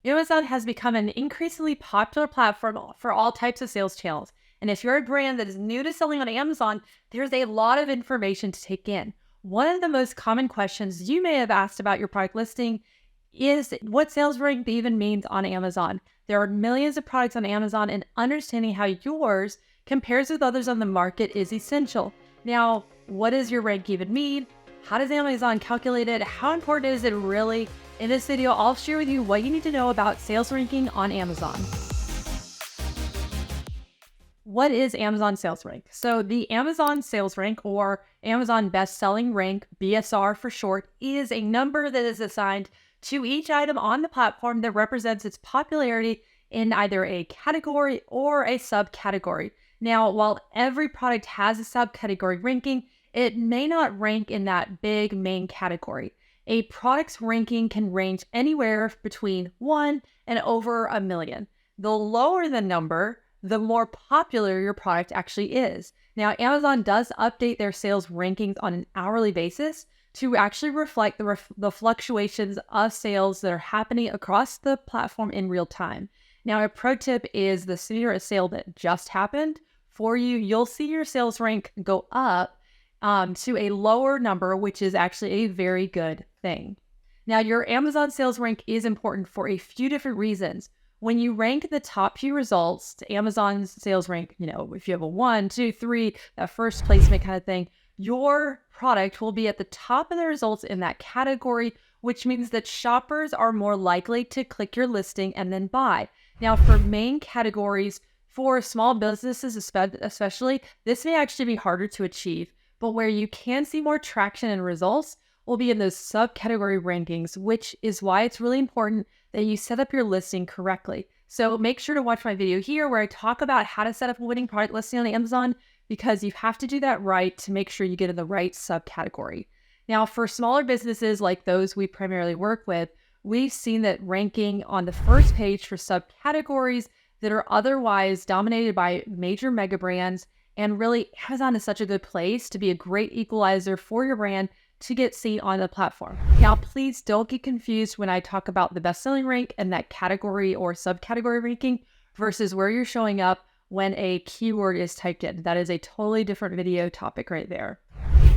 Amazon has become an increasingly popular platform for all types of sales channels. And if you're a brand that is new to selling on Amazon, there's a lot of information to take in. One of the most common questions you may have asked about your product listing is what sales rank even means on Amazon. There are millions of products on Amazon, and understanding how yours compares with others on the market is essential. Now, what does your rank even mean? How does Amazon calculate it? How important is it really? In this video, I'll share with you what you need to know about sales ranking on Amazon. What is Amazon sales rank? So the Amazon sales rank, or Amazon best selling rank, BSR for short, is a number that is assigned to each item on the platform that represents its popularity in either a category or a subcategory. Now, while every product has a subcategory ranking, it may not rank in that big main category. A product's ranking can range anywhere between 1 and over a million. The lower the number, the more popular your product actually is. Now, Amazon does update their sales rankings on an hourly basis to actually reflect the fluctuations of sales that are happening across the platform in real time. Now, a pro tip is the sooner a sale that just happened for you, you'll see your sales rank go up to a lower number, which is actually a very good thing. Now, your Amazon sales rank is important for a few different reasons. When you rank the top few results to Amazon's sales rank, if you have a 1, 2, 3, that first placement kind of thing, your product will be at the top of the results in that category, which means that shoppers are more likely to click your listing and then buy. Now, for main categories, for small businesses especially, this may actually be harder to achieve. But where you can see more traction and results will be in those subcategory rankings, which is why it's really important that you set up your listing correctly. So make sure to watch my video here where I talk about how to set up a winning product listing on Amazon, because you have to do that right to make sure you get in the right subcategory. Now, for smaller businesses like those we primarily work with, we've seen that ranking on the first page for subcategories that are otherwise dominated by major mega brands. And really, Amazon is such a good place to be a great equalizer for your brand to get seen on the platform. Now, please don't get confused when I talk about the best-selling rank and that category or subcategory ranking versus where you're showing up when a keyword is typed in. That is a totally different video topic right there.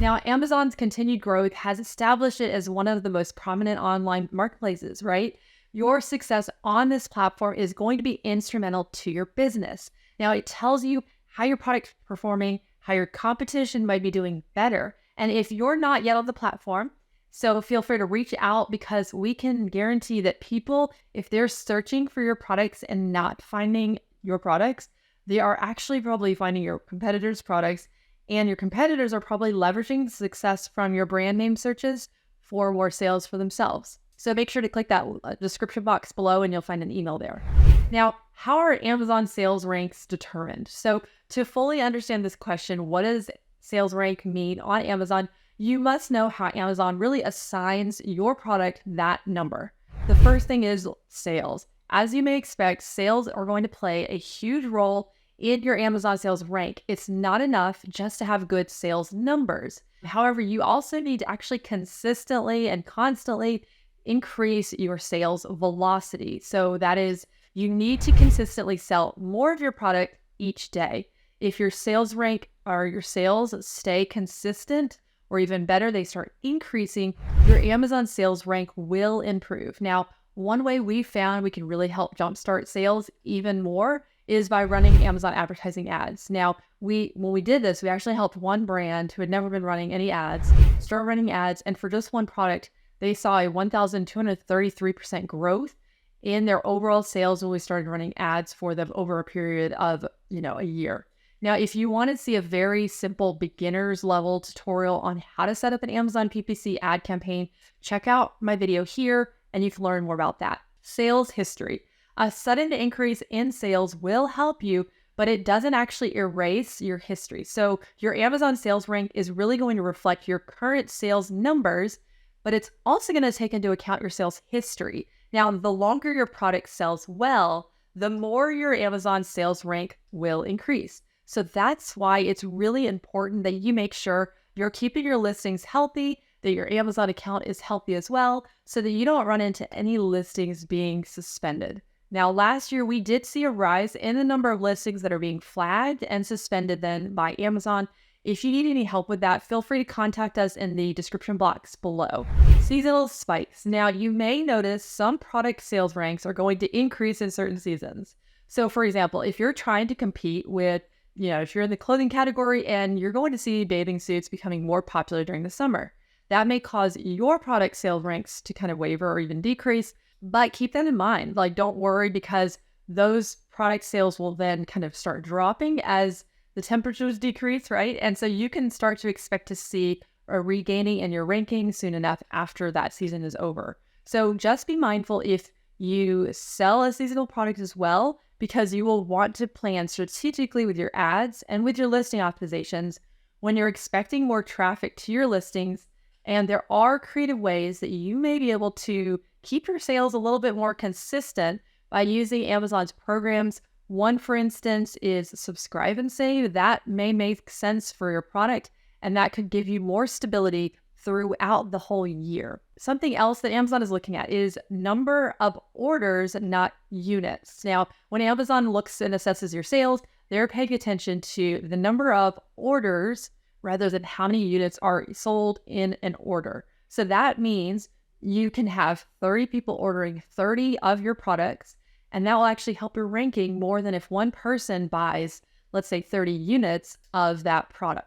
Now, Amazon's continued growth has established it as one of the most prominent online marketplaces, right? Your success on this platform is going to be instrumental to your business. Now, it tells you how your product's performing, how your competition might be doing better. And if you're not yet on the platform, so feel free to reach out, because we can guarantee that people, if they're searching for your products and not finding your products, they are actually probably finding your competitors' products, and your competitors are probably leveraging the success from your brand name searches for more sales for themselves. So make sure to click that description box below and you'll find an email there. Now, how are Amazon sales ranks determined? So to fully understand this question, what does sales rank mean on Amazon? You must know how Amazon really assigns your product that number. The first thing is sales. As you may expect, sales are going to play a huge role in your Amazon sales rank. It's not enough just to have good sales numbers. However, you also need to actually consistently and constantly increase your sales velocity. So that is, you need to consistently sell more of your product each day. If your sales rank or your sales stay consistent, or even better, they start increasing, your Amazon sales rank will improve. Now, one way we found we can really help jumpstart sales even more is by running Amazon advertising ads. Now, when we did this, we actually helped one brand who had never been running any ads start running ads, and for just one product, they saw a 1,233% growth in their overall sales when we started running ads for them over a period of, a year. Now, if you want to see a very simple beginner's level tutorial on how to set up an Amazon PPC ad campaign, check out my video here and you can learn more about that. Sales history. A sudden increase in sales will help you, but it doesn't actually erase your history. So your Amazon sales rank is really going to reflect your current sales numbers, but it's also going to take into account your sales history. Now, the longer your product sells well, the more your Amazon sales rank will increase. So that's why it's really important that you make sure you're keeping your listings healthy, that your Amazon account is healthy as well, so that you don't run into any listings being suspended. Now, last year, we did see a rise in the number of listings that are being flagged and suspended then by Amazon. If you need any help with that, feel free to contact us in the description box below. Seasonal spikes. Now, you may notice some product sales ranks are going to increase in certain seasons. So, for example, if you're trying to compete with, if you're in the clothing category and you're going to see bathing suits becoming more popular during the summer, that may cause your product sales ranks to kind of waver or even decrease. But keep that in mind. Like, don't worry, because those product sales will then kind of start dropping as the temperatures decrease, right? And so you can start to expect to see a regaining in your ranking soon enough after that season is over. So just be mindful if you sell a seasonal product as well, because you will want to plan strategically with your ads and with your listing optimizations when you're expecting more traffic to your listings. And there are creative ways that you may be able to keep your sales a little bit more consistent by using Amazon's programs. One, for instance, is Subscribe and Save. That may make sense for your product, and that could give you more stability throughout the whole year. Something else that Amazon is looking at is number of orders, not units. Now, when Amazon looks and assesses your sales, they're paying attention to the number of orders rather than how many units are sold in an order. So that means you can have 30 people ordering 30 of your products, and that will actually help your ranking more than if one person buys, let's say, 30 units of that product.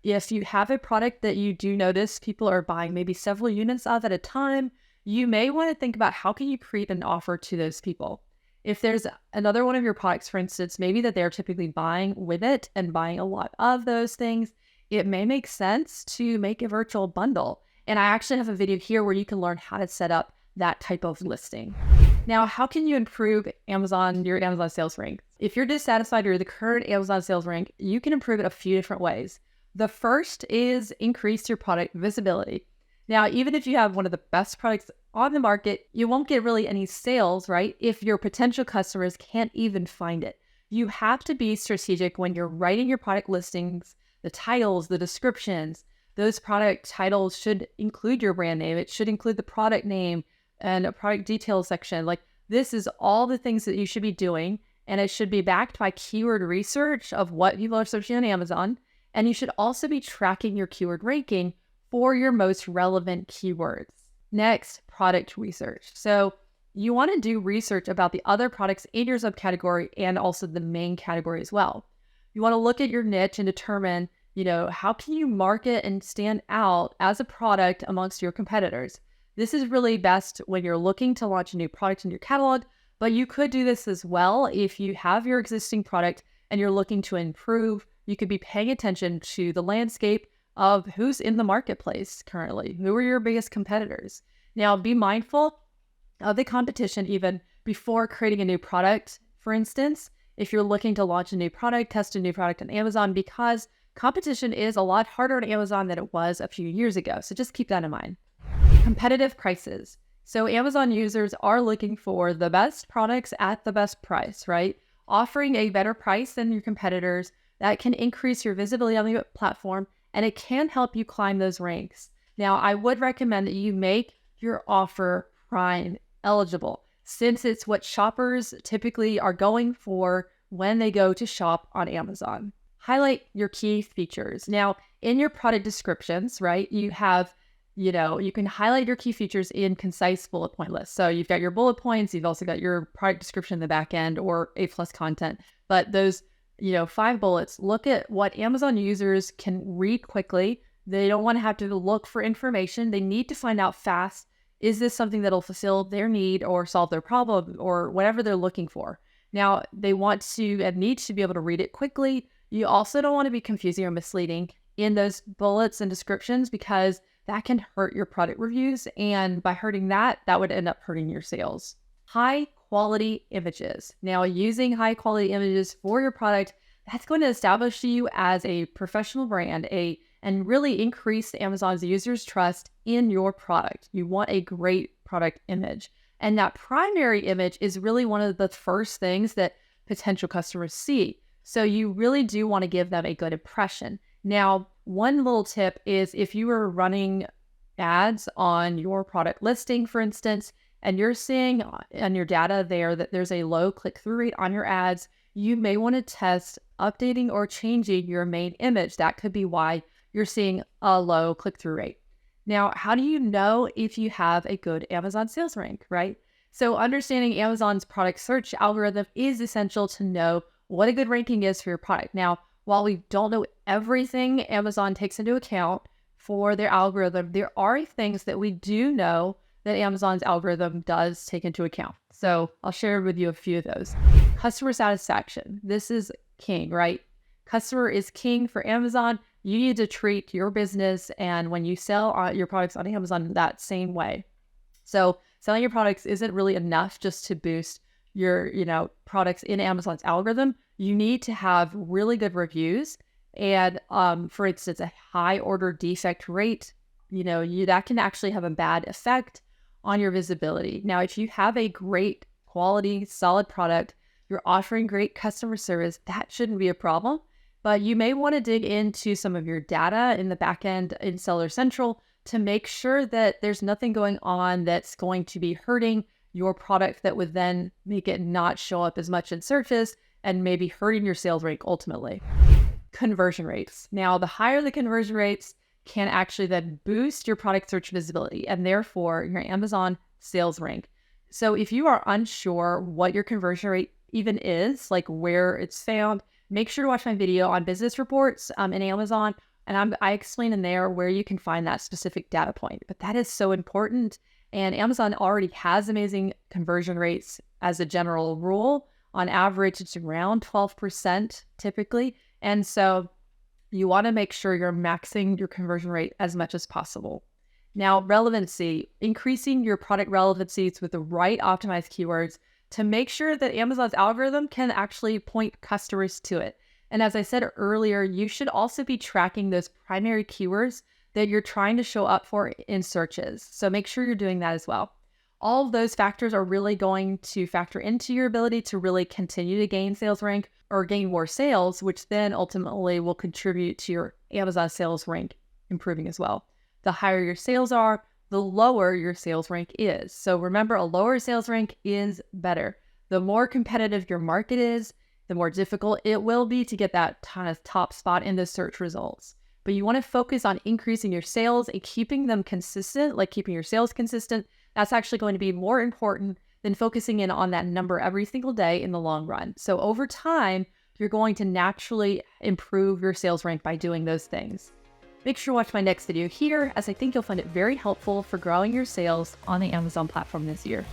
If you have a product that you do notice people are buying maybe several units of at a time, you may want to think about how can you create an offer to those people. If there's another one of your products, for instance, maybe that they're typically buying with it and buying a lot of those things, it may make sense to make a virtual bundle. And I actually have a video here where you can learn how to set up that type of listing. Now, how can you improve your Amazon sales rank? If you're dissatisfied with the current Amazon sales rank, you can improve it a few different ways. The first is increase your product visibility. Now, even if you have one of the best products on the market, you won't get really any sales, right? If your potential customers can't even find it. You have to be strategic when you're writing your product listings, the titles, the descriptions. Those product titles should include your brand name. It should include the product name and a product details section. Like, this is all the things that you should be doing, and it should be backed by keyword research of what people are searching on Amazon. And you should also be tracking your keyword ranking for your most relevant keywords. Next, product research. So you want to do research about the other products in your subcategory and also the main category as well. You want to look at your niche and determine, how can you market and stand out as a product amongst your competitors? This is really best when you're looking to launch a new product in your catalog, but you could do this as well if you have your existing product and you're looking to improve. You could be paying attention to the landscape of who's in the marketplace currently. Who are your biggest competitors? Now, be mindful of the competition even before creating a new product. For instance, if you're looking to launch a new product, test a new product on Amazon, because competition is a lot harder on Amazon than it was a few years ago. So just keep that in mind. Competitive prices. So Amazon users are looking for the best products at the best price, right? Offering a better price than your competitors, that can increase your visibility on the platform, and it can help you climb those ranks. Now, I would recommend that you make your offer Prime eligible, since it's what shoppers typically are going for when they go to shop on Amazon. Highlight your key features. Now, in your product descriptions, right, you have, you can highlight your key features in concise bullet point lists. So you've got your bullet points, you've also got your product description in the back end or A+ content, but those 5 bullets, look at what Amazon users can read quickly. They don't want to have to look for information. They need to find out fast. Is this something that'll fulfill their need or solve their problem or whatever they're looking for? Now, they want to and need to be able to read it quickly. You also don't want to be confusing or misleading in those bullets and descriptions, because that can hurt your product reviews. And by hurting that would end up hurting your sales. High quality images. Now, using high quality images for your product, that's going to establish you as a professional brand, and really increase Amazon's users' trust in your product. You want a great product image. And that primary image is really one of the first things that potential customers see. So you really do want to give them a good impression. Now, one little tip is if you are running ads on your product listing, for instance, and you're seeing on your data there that there's a low click-through rate on your ads, you may want to test updating or changing your main image. That could be why you're seeing a low click-through rate. Now, how do you know if you have a good Amazon sales rank, right? So understanding Amazon's product search algorithm is essential to know what a good ranking is for your product. Now, while we don't know everything Amazon takes into account for their algorithm, there are things that we do know that Amazon's algorithm does take into account. So I'll share with you a few of those. Customer satisfaction. This is king, right? Customer is king for Amazon. You need to treat your business and when you sell your products on Amazon that same way. So selling your products isn't really enough just to boost your, products in Amazon's algorithm. You need to have really good reviews and, for instance, a high order defect rate. That can actually have a bad effect on your visibility. Now, if you have a great quality, solid product, you're offering great customer service, that shouldn't be a problem. But you may want to dig into some of your data in the back end in Seller Central to make sure that there's nothing going on that's going to be hurting your product that would then make it not show up as much in searches and maybe hurting your sales rate ultimately. Conversion rates. Now, the higher the conversion rates can actually then boost your product search visibility and therefore your Amazon sales rank. So if you are unsure what your conversion rate even is, like where it's found, make sure to watch my video on business reports in Amazon. And I explain in there where you can find that specific data point. But that is so important. And Amazon already has amazing conversion rates as a general rule. On average, it's around 12% typically. And so you want to make sure you're maxing your conversion rate as much as possible. Now, relevancy, increasing your product relevancies with the right optimized keywords to make sure that Amazon's algorithm can actually point customers to it. And as I said earlier, you should also be tracking those primary keywords that you're trying to show up for in searches. So make sure you're doing that as well. All of those factors are really going to factor into your ability to really continue to gain sales rank or gain more sales, which then ultimately will contribute to your Amazon sales rank improving as well. The higher your sales are, the lower your sales rank is. So remember, a lower sales rank is better. The more competitive your market is, the more difficult it will be to get that kind of top spot in the search results. But you want to focus on increasing your sales and keeping them consistent, like keeping your sales consistent. That's actually going to be more important than focusing in on that number every single day in the long run. So over time, you're going to naturally improve your sales rank by doing those things. Make sure to watch my next video here, as I think you'll find it very helpful for growing your sales on the Amazon platform this year.